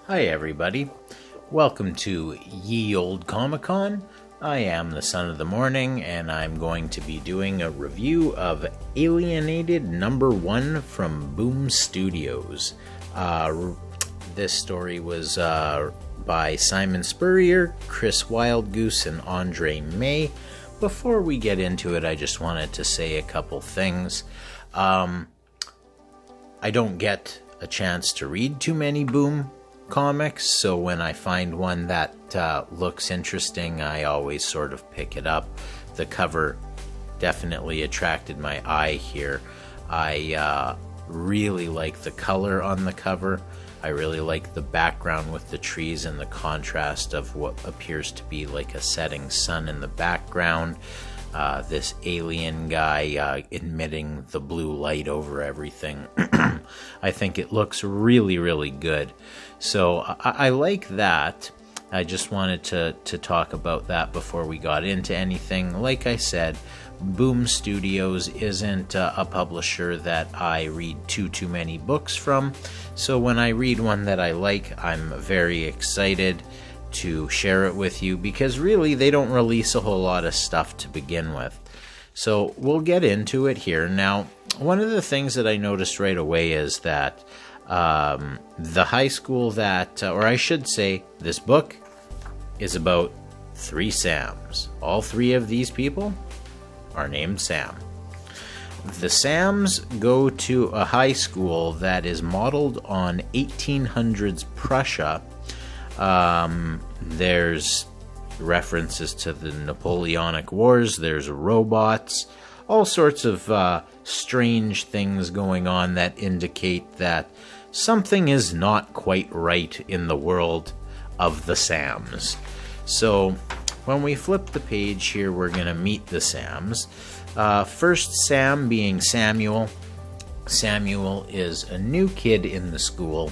Hi everybody, welcome to Ye Olde Comic Con. I am the Son of the Morning and I'm going to be doing a review of Alienated #1 from Boom Studios. This story was by Simon Spurrier, Chris Wildgoose, and Andre May. Before we get into it, I just wanted to say a couple things. I don't get a chance to read too many Boom comics, so when I find one that looks interesting, I always sort of pick it up. The cover definitely attracted my eye here. I really like the color on the cover. I really like the background with the trees and the contrast of what appears to be like a setting sun in the background. This alien guy emitting the blue light over everything. I think it looks really, really good. So I like that. I just wanted to talk about that before we got into anything. Like I said, Boom Studios isn't a publisher that I read too many books from. So when I read one that I like, I'm very excited to share it with you, because really they don't release a whole lot of stuff to begin with. So we'll get into it here. Now, one of the things that I noticed right away is that the high school that, or I should say, this book is about 3 Sams. All 3 of these people are named Sam. The Sams go to a high school that is modeled on 1800s Prussia. There's references to the Napoleonic Wars, there's robots, all sorts of strange things going on that indicate that something is not quite right in the world of the Sams. So when we flip the page here, we're going to meet the Sams. First Sam being Samuel. Samuel is a new kid in the school,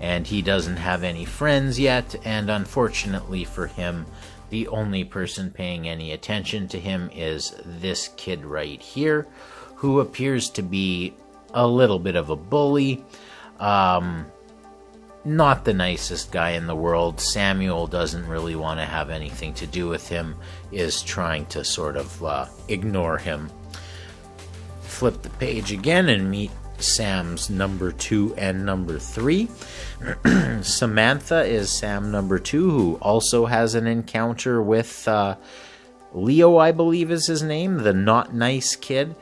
and he doesn't have any friends yet, and unfortunately for him, the only person paying any attention to him is this kid right here, who appears to be a little bit of a bully. Not the nicest guy in the world. Samuel doesn't really want to have anything to do with him, is trying to sort of ignore him. Flip the page again and meet Sam's #2 and #3. Samantha is Sam #2, who also has an encounter with Leo, I believe is his name, the not nice kid.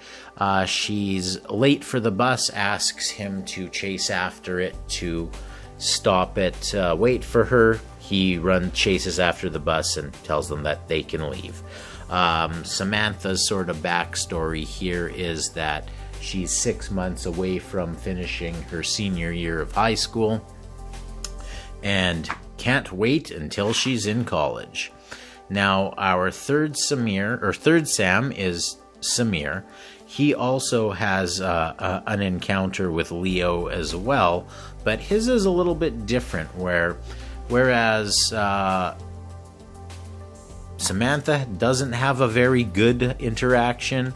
She's late for the bus, asks him to chase after it, to stop it, wait for her. He chases after the bus and tells them that they can leave. Samantha's sort of backstory here is that she's 6 months away from finishing her senior year of high school and can't wait until she's in college. Now, our third Sam is Samir. He also has an encounter with Leo as well, but his is a little bit different, whereas Samantha doesn't have a very good interaction,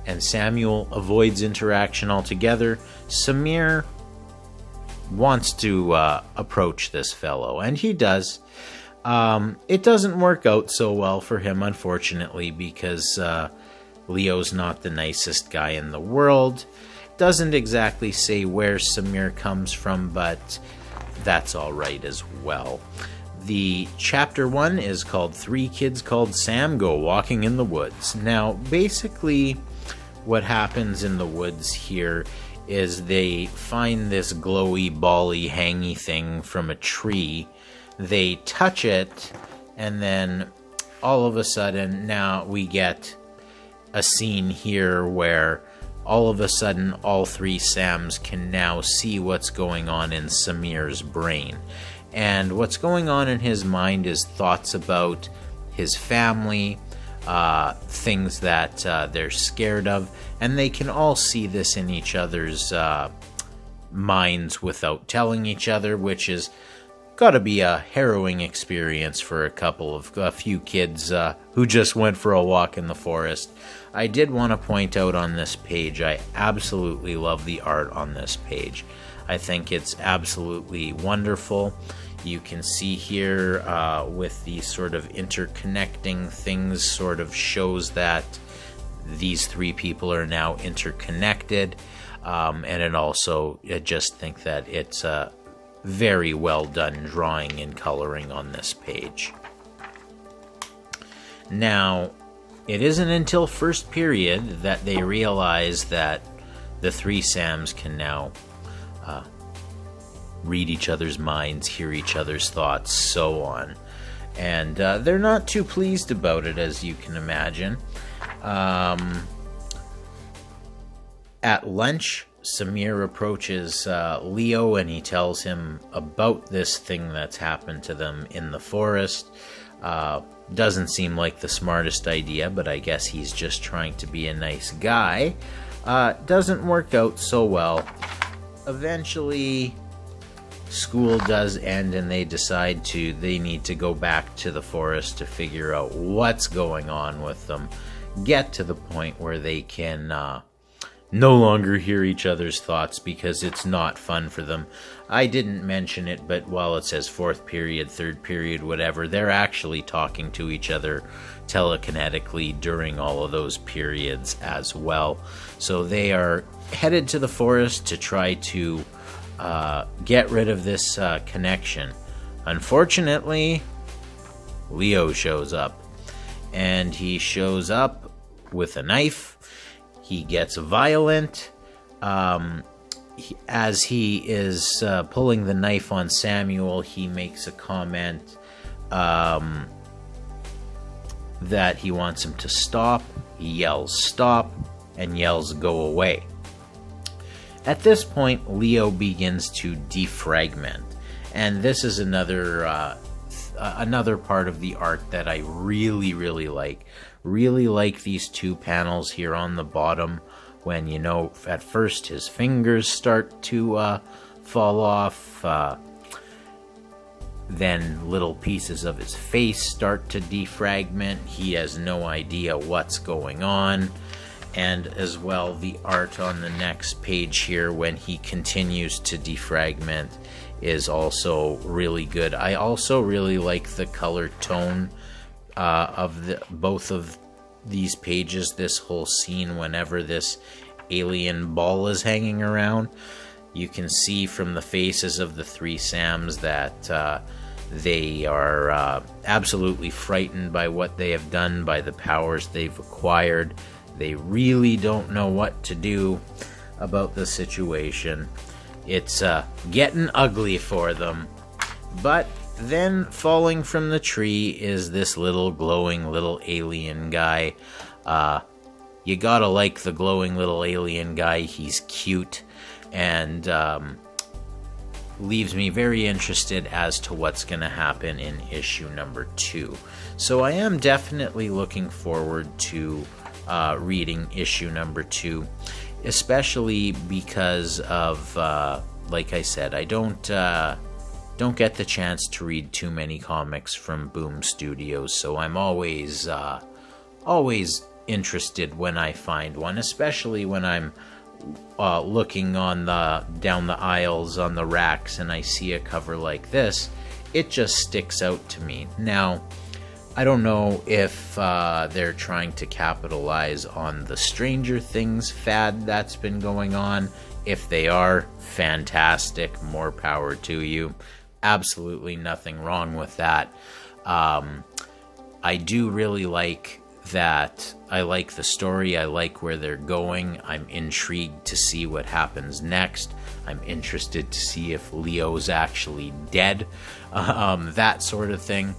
and Samuel avoids interaction altogether. Samir wants to approach this fellow, and he does. It doesn't work out so well for him, unfortunately, because Leo's not the nicest guy in the world. Doesn't exactly say where Samir comes from, but that's all right as well. The chapter 1 is called 3 Kids Called Sam Go Walking in the Woods. Now, basically, what happens in the woods here is they find this glowy, bally, hangy thing from a tree. They touch it, and then all of a sudden, now we get a scene here where all of a sudden all 3 Sams can now see what's going on in Samir's brain. And what's going on in his mind is thoughts about his family, things that they're scared of, and they can all see this in each other's minds without telling each other, which is got to be a harrowing experience for a few kids who just went for a walk in the forest. I did want to point out on this page, I absolutely love the art on this page. I think it's absolutely wonderful. You can see here with the sort of interconnecting things sort of shows that these three people are now interconnected. And it also, I just think that it's a very well done drawing and coloring on this page. Now, it isn't until first period that they realize that the three Sams can now read each other's minds, hear each other's thoughts, so on. And they're not too pleased about it, as you can imagine. At lunch, Samir approaches Leo and he tells him about this thing that's happened to them in the forest. Doesn't seem like the smartest idea, but I guess he's just trying to be a nice guy. Doesn't work out so well. Eventually, school does end and they decide they need to go back to the forest to figure out what's going on with them. Get to the point where they can no longer hear each other's thoughts because it's not fun for them. I didn't mention it, but while it says fourth period, third period, whatever, they're actually talking to each other telekinetically during all of those periods as well. So they are headed to the forest to try to get rid of this connection. Unfortunately, Leo shows up, and he shows up with a knife. He gets violent. As he is pulling the knife on Samuel, he makes a comment that he wants him to stop. He yells stop and yells go away. At this point, Leo begins to defragment, and this is another part of the art that I really like. Really like these two panels here on the bottom when, you know, at first his fingers start to fall off, then little pieces of his face start to defragment. He has no idea what's going on. And as well, the art on the next page here when he continues to defragment is also really good. I also really like the color tone of both of these pages, this whole scene whenever this alien ball is hanging around. You can see from the faces of the three Sams that they are absolutely frightened by what they have done, by the powers they've acquired. They really don't know what to do about the situation. It's getting ugly for them. But then falling from the tree is this little glowing little alien guy. You gotta like the glowing little alien guy. He's cute and leaves me very interested as to what's going to happen in issue number 2. So I am definitely looking forward to reading issue number 2, especially because of, like I said, I don't get the chance to read too many comics from Boom Studios, so I'm always interested when I find one, especially when I'm looking on down the aisles on the racks and I see a cover like this. It just sticks out to me. Now, I don't know if they're trying to capitalize on the Stranger Things fad that's been going on. If they are, fantastic, more power to you. Absolutely nothing wrong with that. I do really like that. I like the story. I like where they're going. I'm intrigued to see what happens next. I'm interested to see if Leo's actually dead. That sort of thing.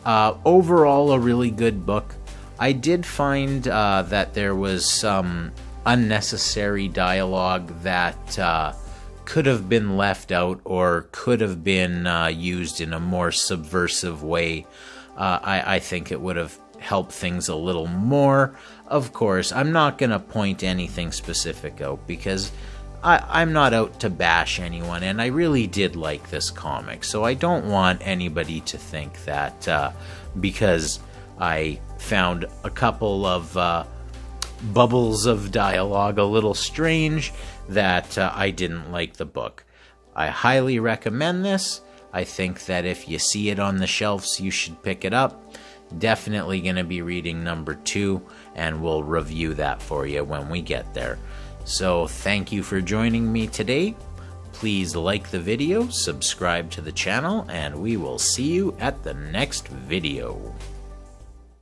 Overall, a really good book. I did find that there was some unnecessary dialogue that could have been left out or could have been used in a more subversive way. I think it would have helped things a little more. Of course, I'm not going to point anything specific out because I'm not out to bash anyone, and I really did like this comic, so I don't want anybody to think that because I found a couple of bubbles of dialogue a little strange that I didn't like the book. I highly recommend this. I think that if you see it on the shelves, you should pick it up. Definitely going to be reading number 2, and we'll review that for you when we get there. So thank you for joining me today. Please like the video, subscribe to the channel, and we will see you at the next video.